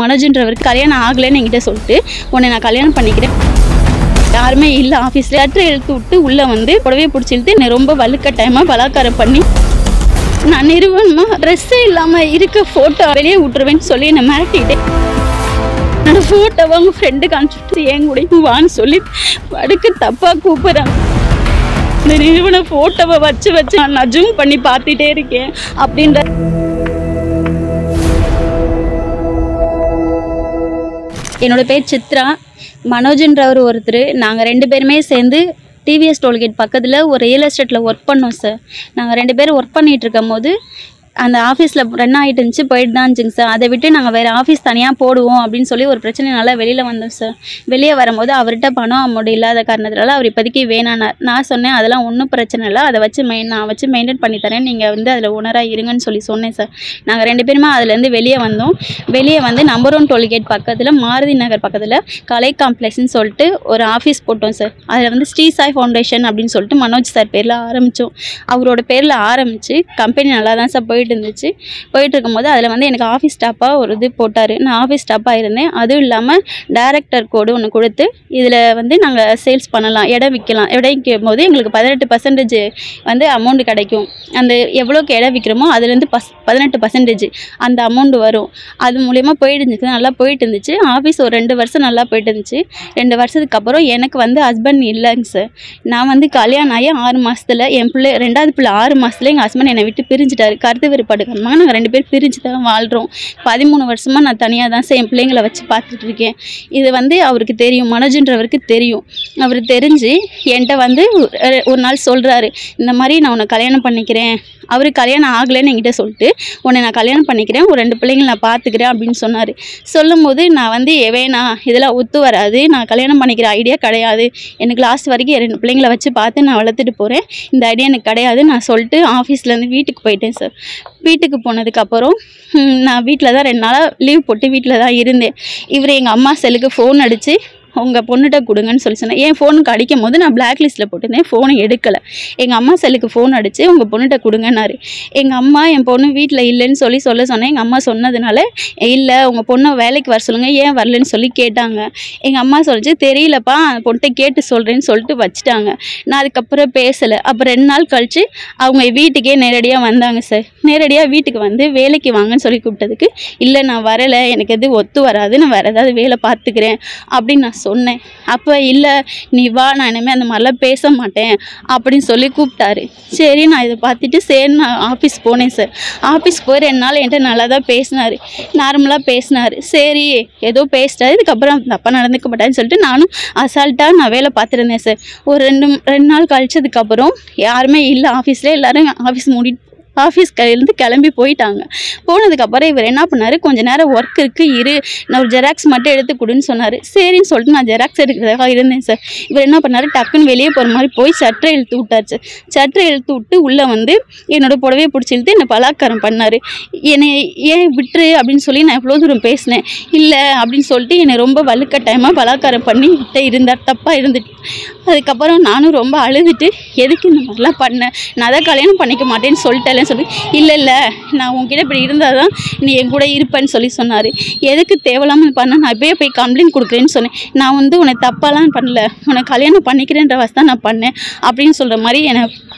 மனோஜ்ன்றவருக்கு கல்யாணம் ஆகலைன்னு என்கிட்ட சொல்லிட்டு உன்னை நான் கல்யாணம் பண்ணிக்கிறேன். யாருமே இல்லை ஆஃபீஸில் லெட்டர் எழுத்து விட்டு உள்ளே வந்து புடவையை பிடிச்சி இழுத்து என்னை ரொம்ப வலுக்கட்டாயமாக பலாத்காரம் பண்ணி நான் நிறுவனமாக ட்ரெஸ்ஸே இல்லாமல் இருக்க ஃபோட்டோ வெளியே விட்டுருவேன்னு சொல்லி என்னை மிரட்டிட்டேன். என்னோடய ஃபோட்டோவை அவங்க ஃப்ரெண்டுக்கு அனுப்பிச்சுட்டு என் கூட வான்னு சொல்லி படுக்க தப்பாக கூப்பிட்றாங்க. இந்த நிறுவன ஃபோட்டோவை வச்சு நான் ஜூம் பண்ணி பார்த்துட்டே இருக்கேன் அப்படின்ற. என்னோட பேர் சித்ரா. மனோஜ்ன்றவர் ஒருத்தர். நாங்கள் 2 பேருமே சேர்ந்து டிவிஎஸ் டோல்கேட் பக்கத்தில் ஒரு ரியல் எஸ்டேட்டில் ஒர்க் பண்ணோம் சார். நாங்கள் 2 பேரும் ஒர்க் பண்ணிகிட்டு இருக்கும் போது அந்த ஆஃபீஸில் ரன் ஆகிட்டு இருந்துச்சு, போயிட்டு தான் இருந்துச்சுங்க சார். அதை விட்டு நாங்கள் வேறு ஆஃபீஸ் தனியாக போடுவோம் அப்படின்னு சொல்லி ஒரு பிரச்சனைனால வெளியில் வந்தோம் சார். வெளியே வரும்போது அவர்கிட்ட பணம் அமௌண்ட் இல்லாத காரணத்தினால அவர் இப்போதைக்கு வேணானார். நான் சொன்னேன் அதெல்லாம் ஒன்றும் பிரச்சனை இல்லை, அதை வச்சு நான் வச்சு மெயின்டைன் பண்ணி தரேன், நீங்கள் வந்து அதில் ஓனராக இருங்கன்னு சொல்லி சொன்னேன் சார். நாங்கள் 2 பேருமே அதுலேருந்து வெளியே வந்தோம். வெளியே வந்து நம்பர் 1 டோல்கேட் பக்கத்தில் மாருதி நகர் பக்கத்தில் கலை காம்ப்ளெக்ஸ்ன்னு சொல்லிட்டு ஒரு ஆஃபீஸ் போட்டோம் சார். அதில் வந்து ஸ்ரீ சாய் ஃபவுண்டேஷன் அப்படின்னு சொல்லிட்டு மனோஜ் சார் பேரில் ஆரம்பித்தோம். அவரோட பேரில் ஆரம்பித்து கம்பெனி நல்லா தான் சார் போயிட்டு இருந்துச்சு. போயிட்டு இருக்கும்போது அதில் வந்து எனக்கு ஆஃபீஸ் ஸ்டாப்பாக ஒரு இது போட்டார். நான் ஆஃபீஸ் ஸ்டாப்பாக இருந்தேன். அதுவும் இல்லாமல் டைரக்டர் கோடு ஒன்று கொடுத்து இதில் வந்து நாங்கள் சேல்ஸ் பண்ணலாம், இடம் விற்கலாம். இடம் விற்கும் போது எங்களுக்கு 18% வந்து அமௌண்ட் கிடைக்கும். அந்த எவ்வளோக்கு இடம் விற்கிறோமோ அதுலேருந்து 18% அந்த அமௌண்ட் வரும். அது மூலயமா போயிட்டு இருந்துச்சு, நல்லா போயிட்டு இருந்துச்சு. ஆஃபீஸ் ஒரு 2 வருஷம் நல்லா போயிட்டு இருந்துச்சு. 2 வருஷத்துக்கு அப்புறம் எனக்கு வந்து ஹஸ்பண்ட் இல்லைங்க சார். நான் வந்து கல்யாணம் ஆகி 6 மாதத்தில் என் பிள்ளை 2வது பிள்ளை 6 மாதத்தில் எங்கள் ஹஸ்பண்ட் என்னை விட்டு பிரிஞ்சுட்டாரு. கருத்து வேறுபாடு காரணமாக நாங்கள் 2 பேர் பிரிஞ்சு தான் வாழ்கிறோம். 13 வருஷமாக நான் தனியாக தான் சார் என் பிள்ளைங்களை வச்சு பார்த்துட்டு இருக்கேன். இது வந்து அவருக்கு தெரியும், மனோஜ்ன்றவருக்கு தெரியும். அவர் தெரிஞ்சு என்கிட்ட வந்து ஒரு நாள் சொல்கிறாரு, இந்த மாதிரி நான் உன்னை கல்யாணம் பண்ணிக்கிறேன். அவருக்கு கல்யாணம் ஆகலைன்னு என்கிட்ட சொல்லிட்டு உன்னை நான் கல்யாணம் பண்ணிக்கிறேன், ஒரு 2 பிள்ளைங்களை நான் பார்த்துக்கிறேன் அப்படின்னு சொன்னார். சொல்லும் போது நான் வந்து வேணா, இதெல்லாம் ஒத்து வராது, நான் கல்யாணம் பண்ணிக்கிற ஐடியா கிடையாது, எனக்கு லாஸ்ட் வரைக்கும் 2 பிள்ளைங்களை வச்சு பார்த்து நான் வளர்த்துட்டு போகிறேன், இந்த ஐடியா எனக்கு கிடையாது நான் சொல்லிட்டு ஆஃபீஸ்லேருந்து வீட்டுக்கு போயிட்டேன் சார். வீட்டுக்கு போனதுக்கப்புறம் நான் வீட்டில் தான் 2 நாளாக லீவ் போட்டு வீட்டில் தான் இருந்தேன். இவர் எங்கள் அம்மா செல்லுக்கு ஃபோன் அடித்து உங்கள் பொண்ணுகிட்ட கொடுங்கன்னு சொல்லி சொன்னேன். என் ஃபோனுக்கு அடிக்கும் போது நான் பிளாக் லிஸ்ட்டில் போட்டிருந்தேன், ஃபோனை எடுக்கலை. எங்கள் அம்மா செல்லுக்கு ஃபோன் அடித்து உங்கள் பொண்ணுகிட்ட கொடுங்கன்னாரு. எங்கள் அம்மா என் பொண்ணு வீட்டில் இல்லைன்னு சொல்ல சொன்னேன். எங்கள் அம்மா சொன்னதுனால இல்லை உங்கள் பொண்ணை வேலைக்கு வர சொல்லுங்கள், ஏன் வரலன்னு சொல்லி கேட்டாங்க. எங்கள் அம்மா சொல்லிச்சு தெரியலப்பா பொண்ணுகிட்ட கேட்டு சொல்கிறேன்னு சொல்லிட்டு வச்சுட்டாங்க. நான் அதுக்கப்புறம் பேசலை. அப்புறம் 2 நாள் கழித்து அவங்க வீட்டுக்கே நேரடியாக வந்தாங்க சார். நேரடியாக வீட்டுக்கு வந்து வேலைக்கு வாங்கன்னு சொல்லி கூப்பிட்டதுக்கு இல்லை நான் வரலை, எனக்கு எது ஒத்து வராது, நான் வேறு ஏதாவது வேலை பார்த்துக்கிறேன் அப்படின்னு நான் சொன்னேன். அப்போ இல்லை நீ வா, நான் இனிமேல் அந்த மாதிரிலாம் பேச மாட்டேன் அப்படின்னு சொல்லி கூப்பிட்டாரு. சரி நான் இதை பார்த்துட்டு சரி நான் ஆஃபீஸ் போனேன் சார். ஆஃபீஸ் போய் 2 நாள் என்கிட்ட நல்லா தான் பேசினார், நார்மலாக பேசினார். சரி ஏதோ பேசிட்டாரு, இதுக்கப்புறம் தப்பாக நடந்துக்க மாட்டேன்னு சொல்லிட்டு நானும் அசால்ட்டாக நான் வேலை பார்த்துருந்தேன் சார். ஒரு 2 நாள் கழிச்சதுக்கப்புறம் யாருமே இல்லை ஆஃபீஸில், எல்லோரும் ஆஃபீஸ் மூடிட்டு ஆஃபீஸ் கையிலேருந்து கிளம்பி போயிட்டாங்க. போனதுக்கப்புறம் இவர் என்ன பண்ணார், கொஞ்சம் நேரம் ஒர்க் இருக்குது இரு, நான் ஒரு ஜெராக்ஸ் மட்டும் எடுத்து கொடுன்னு சொன்னார். சரின்னு சொல்லிட்டு நான் ஜெராக்ஸ் எடுக்கிறதாக இருந்தேன் சார். இவர் என்ன பண்ணார், டக்குன்னு வெளியே போகிற மாதிரி போய் சட்டரை இழுத்து விட்டார் சார். சட்டரை இழுத்து விட்டு உள்ளே வந்து என்னோடய புடவையை பிடிச்சி இழுத்து என்னை பலாத்காரம் பண்ணார். என்னை ஏன் விட்டுரு அப்படின்னு சொல்லி நான் எவ்வளோ தூரம் பேசினேன். இல்லை அப்படின்னு சொல்லிட்டு என்னை ரொம்ப வலுக்கட்டாயமாக பலாத்காரம் பண்ணி இருந்தார், தப்பாக இருந்துட்டு. அதுக்கப்புறம் நானும் ரொம்ப அழுதுட்டு எதுக்கு இந்த மாதிரிலாம் பண்ணேன், நான் தான் கல்யாணம் பண்ணிக்க மாட்டேன்னு சொல்லிட்டேன் சொல்லி இல்லை நான் உங்ககிட்ட இப்படி இருந்தால் தான் நீ என் கூட இருப்பேன்னு சொல்லி சொன்னார். எதுக்கு தேவையில்லாமல் பண்ண, நான் இப்போயே போய் கம்ப்ளைண்ட் கொடுக்குறேன்னு சொன்னேன். நான் வந்து உன்னை தப்பாலாம் பண்ணல, உன்னை கல்யாணம் பண்ணிக்கிறேன்ற வசதி தான் நான் பண்ணேன் அப்படின்னு சொல்கிற மாதிரி என்னை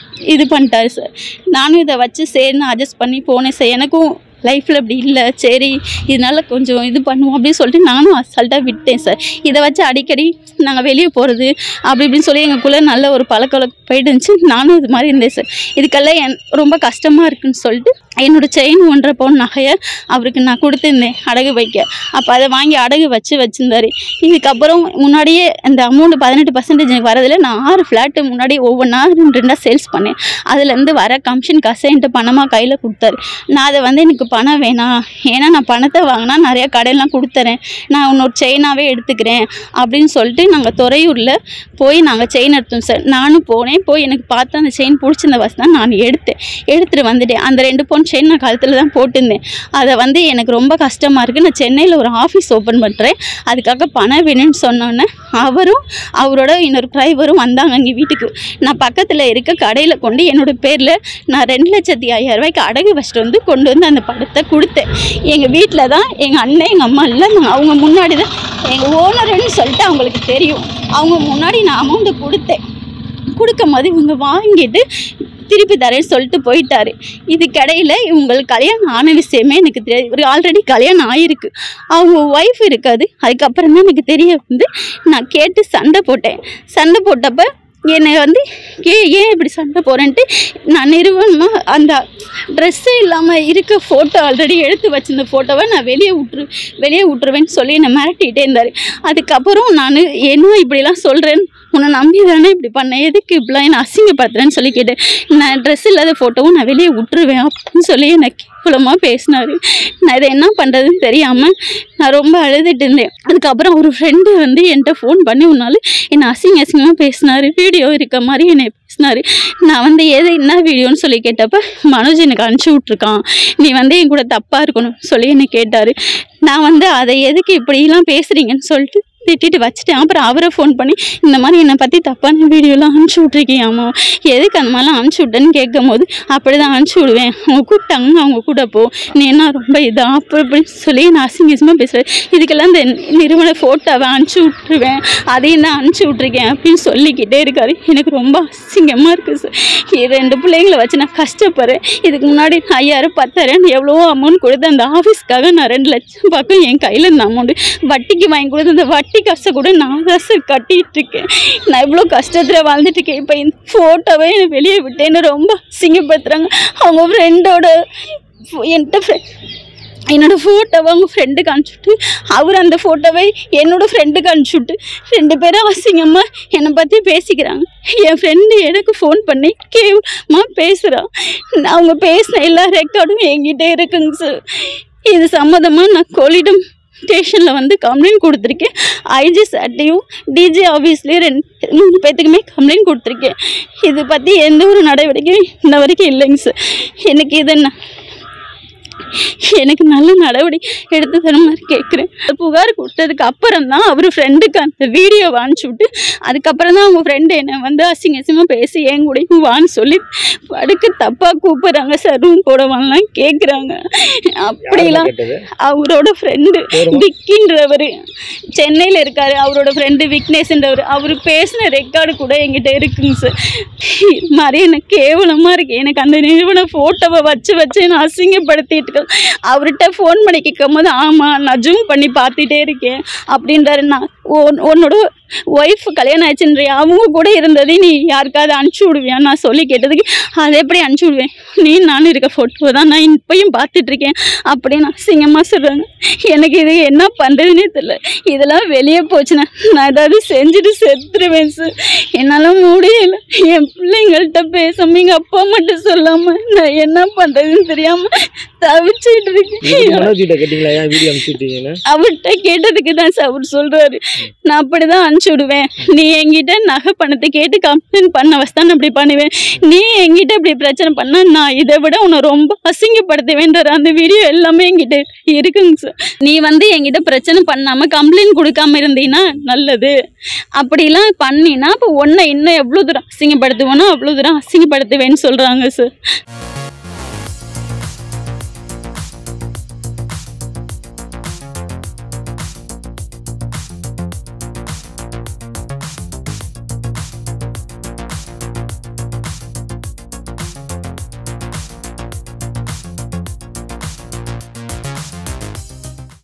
இது பண்ணிட்டாரு சார். நானும் இதை வச்சு சேர்ந்து அட்ஜஸ்ட் பண்ணி போனேன் சார். எனக்கும் லைஃப்பில் அப்படி இல்லை, சரி இதனால் கொஞ்சம் இது பண்ணுவோம் அப்படின்னு சொல்லிட்டு நானும் அசால்ட்டாக விட்டேன் சார். இதை வச்சு அடிக்கடி நாங்கள் வெளியே போகிறது அப்படி இப்படின்னு சொல்லி எங்களுக்குள்ளே நல்ல ஒரு பழக்கம் போயிட்டு இருந்துச்சு. நானும் இது மாதிரி இருந்தேன் சார். இதுக்கெல்லாம் ரொம்ப கஷ்டமாக இருக்குதுன்னு சொல்லிட்டு என்னோடய செயின் 1.5 பவுன் நகையை அவருக்கு நான் கொடுத்துருந்தேன் அடகு வைக்க. அப்போ அதை வாங்கி அடகு வச்சுருந்தார். இதுக்கப்புறம் முன்னாடியே அந்த அமௌண்ட் 18% எனக்கு வரதில்லை. நான் 6 ஃப்ளாட்டு முன்னாடி ஒவ்வொன்றா 2 சேல்ஸ் பண்ணேன். அதுலேருந்து வர கமிஷன் காசை என்கிட்ட பணமாக கையில் கொடுத்தாரு. நான் அதை வந்து எனக்கு பணம் வேணாம், ஏன்னா நான் பணத்தை வாங்கினா நிறையா கடையெல்லாம் கொடுத்துறேன், நான் உன்னோட செயினாகவே எடுத்துக்கிறேன் அப்படின்னு சொல்லிட்டு நாங்கள் துறையூரில் போய் நாங்கள் செயின் எடுத்தோம் சார். நானும் போனேன். போய் எனக்கு பார்த்தா அந்த செயின் பிடிச்சிருந்த வசதி தான் நான் எடுத்துகிட்டு வந்துட்டேன். அந்த 2 பவுன் டைமண்ட் செயின் நான் கழுத்தில் தான் போட்டிருந்தேன். அதை வந்து எனக்கு ரொம்ப கஷ்டமாக இருக்குது, நான் சென்னையில் ஒரு ஆஃபீஸ் ஓப்பன் பண்ணுறேன், அதுக்காக பணம் வேணும்னு சொன்னோன்னே அவரும் அவரோட இன்னொரு டிரைவரும் வந்தாங்க அங்கே வீட்டுக்கு. நான் பக்கத்தில் இருக்க கடையில் கொண்டு என்னோடய பேரில் நான் 2,05,000 அடகு வச்சுட்டு வந்து கொண்டு வந்து அந்த படத்தை கொடுத்தேன். எங்கள் வீட்டில் தான் எங்கள் அண்ணன் எங்கள் அம்மா இல்லை, அவங்க முன்னாடி தான் எங்கள் ஓனருன்னு சொல்லிட்டு அவங்களுக்கு தெரியும், அவங்க முன்னாடி நான் அமௌண்ட்டு கொடுக்கும் போது இவங்க வாங்கிட்டு திருப்பி தரேன்னு சொல்லிட்டு போயிட்டாரு. இதுக்கிடையில் இவங்களுக்கு கல்யாணம் ஆன விஷயமே எனக்கு தெரியாது. இவர் ஆல்ரெடி கல்யாணம் ஆகிருக்கு, அவங்க ஒய்ஃப் இருக்காது. அதுக்கப்புறம் தான் எனக்கு தெரிய வந்து நான் கேட்டு சண்டை போட்டப்போ என்னை வந்து ஏன் இப்படி சண்டை போகிறேன்ட்டு நான் நிறுவனமாக அந்த ட்ரெஸ்ஸே இல்லாமல் இருக்க ஃபோட்டோ ஆல்ரெடி எடுத்து வச்சிருந்த ஃபோட்டோவை நான் வெளியே விட்டுருவேன்னு சொல்லி என்னை மிரட்டிகிட்டே இருந்தார். அதுக்கப்புறம் நான் என்ன இப்படிலாம் சொல்கிறேன்னு, உன்னை நம்பி தானே இப்படி பண்ணேன், எதுக்கு இப்படிலாம் என்னை அசிங்கப்படுத்துறேன்னு சொல்லி கேட்டேன். நான் ட்ரெஸ் இல்லாத ஃபோட்டோவும் நான் வெளியே விட்டுருவேன் அப்படின்னு சொல்லி என்னை கேவலமாக பேசினார். நான் இதை என்ன பண்ணுறதுன்னு தெரியாமல் நான் ரொம்ப அழுதுட்டு இருந்தேன். அதுக்கப்புறம் ஒரு ஃப்ரெண்டு வந்து என்கிட்ட ஃபோன் பண்ணி ஒரு நாள் என்னை அசிங்கமாக பேசினார், வீடியோ இருக்க மாதிரி என்னை பேசினார். நான் வந்து என்ன வீடியோன்னு சொல்லி கேட்டப்போ மனோஜ் எனக்கு அனுப்பிச்சி விட்ருக்கான், நீ வந்து என் கூட தப்பாக இருக்கணும் சொல்லி என்னை கேட்டார். நான் வந்து அதை எதுக்கு இப்படிலாம் பேசுகிறீங்கன்னு சொல்லிட்டு திட்டிட்டு வச்சுட்டேன். அப்புறம் அவரை ஃபோன் பண்ணி இந்த மாதிரி என்னை பற்றி தப்பான வீடியோலாம் அனுப்பிச்சி விட்ருக்கியாம்மா, எதுக்கு அந்த மாதிரிலாம் அனுப்பிச்சி விட்டேன்னு கேட்கும் போது அப்படி தான் அனுப்பிச்சி விடுவேன், அவங்க கூப்பிட்டாங்க அவங்க கூட போ, நீ என்ன ரொம்ப இதாக அப்படின்னு சொல்லி நான் அசிங்கமாக பேசுகிறேன். இதுக்கெல்லாம் இந்த நிறுவன ஃபோட்டோவை அனுப்பிச்சி விட்ருவேன், அதையும் தான் அனுப்பிச்சி விட்ருக்கேன் அப்படின்னு சொல்லிக்கிட்டே இருக்காரு. எனக்கு ரொம்ப அசிங்கமாக இருக்குது சார். 2 பிள்ளைங்களை வச்சு நான் கஷ்டப்படுறேன். இதுக்கு முன்னாடி 5,000 10,000 எவ்வளவோ அமௌண்ட் கொடுத்து அந்த ஆஃபீஸ்க்காக நான் 2 லட்சம் பக்கம் என் கையில் இருந்த அமௌண்ட்டு வட்டிக்கு வாங்கி கொடுத்து அந்த வட்டி காசை கூட நான் தான் சார் கட்டிகிட்டு இருக்கேன். நான் இவ்வளோ கஷ்டத்தில் வாழ்ந்துட்டு இருக்கேன். இப்போ இந்த ஃபோட்டோவை என்னை வெளியே விட்டேன்னு ரொம்ப அசிங்கப்படுத்துகிறாங்க. அவங்க ஃப்ரெண்டோட என்னோடய ஃபோட்டோவை அவங்க ஃப்ரெண்டுக்கு அனுப்பிச்சுட்டு அவர் அந்த ஃபோட்டோவை என்னோடய ஃப்ரெண்டுக்கு அனுப்பிச்சுட்டு 2 பேரும் அசிங்கமாக என்னை பற்றி பேசிக்கிறாங்க. என் ஃப்ரெண்டு எனக்கு ஃபோன் பண்ணி கேவலமாக பேசுகிறான். அவங்க பேசின எல்லா ரெக்கார்டும் என்கிட்ட இருக்குங்க சார். இது சம்மந்தமாக நான் கொள்ளிடம் ஸ்டேஷனில் வந்து கம்ப்ளைண்ட் கொடுத்துருக்கேன். ஐஜி சார்ட்டையும் டிஜி ஆஃபீஸ்லேயும் 3 பேர்த்துக்குமே கம்ப்ளைண்ட் கொடுத்துருக்கேன். இது பற்றி எந்த ஒரு நடவடிக்கையும் இன்ன வரைக்கும் இல்லைங்க சார். எனக்கு நல்ல நடவடிக்கை எடுத்து தர மாதிரி கேட்குறேன். புகார் கொடுத்ததுக்கு அப்புறம் தான் அவர் ஃப்ரெண்டுக்கு அந்த வீடியோவை அனுப்பிச்சி விட்டு அதுக்கப்புறம் தான் அவங்க ஃப்ரெண்டு என்னை வந்து அசிங்கமாக பேசி என் கூடயும் வான்னு சொல்லி படுக்க தப்பாக கூப்பிட்றாங்க சார், ரூம் போடவான்லாம் கேட்குறாங்க. அப்படிலாம் அவரோட ஃப்ரெண்டு விக்கின்றவர் சென்னையில் இருக்கார், அவரோட ஃப்ரெண்டு விக்னேஷ்ன்றவர், அவர் பேசின ரெக்கார்டு கூட என்கிட்ட இருக்குங்க சார். இது மாதிரி எனக்கு கேவலமாக இருக்குது. எனக்கு அந்த நிறுவன ஃபோட்டோவை வச்சு என்னை அசிங்கப்படுத்திட்டு அவர்கிட்ட ஃபோன் பண்ணி கேட்கும் போது ஆமாம் நான் ஜூம் பண்ணி பார்த்துட்டே இருக்கேன் அப்படின்றாரு. நான் உன்னோட ஒய்ஃப் கல்யாணம் ஆயிடுச்சுன்றியா, அவங்க கூட இருந்தது நீ யாருக்காவது அனுப்பிச்சி விடுவியான்னு நான் சொல்லி கேட்டதுக்கு அதை எப்படி அனுப்பிச்சி விடுவேன், நானும் இருக்க ஃபோட்டோ தான் நான் இப்பயும் பார்த்துட்ருக்கேன் அப்படின்னு அசிங்கமாக சொல்கிறாங்க. எனக்கு இது என்ன பண்ணுறதுன்னே தெரியல. இதெல்லாம் வெளியே போச்சுன்னா நான் ஏதாவது செஞ்சுட்டு செத்துருவேன் சார். என்னால் முடியலை. என் பிள்ளைங்கள்ட்ட பேசாமல் எங்கள் அப்பா மட்டும் சொல்லாமல் நான் என்ன பண்ணுறதுன்னு தெரியாமல் தவிச்சிட்டு இருக்கேன். அவர்கிட்ட கேட்டதுக்கு தான் சார் அவர் சொல்கிறாரு, நான் அப்படி தான் அனுப்பிச்சி விடுவேன், நீ என்கிட்ட நகை பணத்தை கேட்டு கம்ப்ளைண்ட் பண்ண வசதான் அப்படி பண்ணுவேன், நீ என்கிட்ட இப்படி பிரச்சனை பண்ண நான் இதை விட உன்னை ரொம்ப அசிங்கப்படுத்துவேன்றார். அந்த வீடியோ எல்லாமே என்கிட்ட இருக்குங்க சார். நீ வந்து என்கிட்ட பிரச்சனை பண்ணாமல் கம்ப்ளைண்ட் கொடுக்காம இருந்தீங்கன்னா நல்லது, அப்படிலாம் பண்ணினா இப்போ உன்னை இன்னும் எவ்வளோ தூரம் அசிங்கப்படுத்துவேனோ அவ்வளோ தூரம் அசிங்கப்படுத்துவேன்னு சொல்கிறாங்க சார்.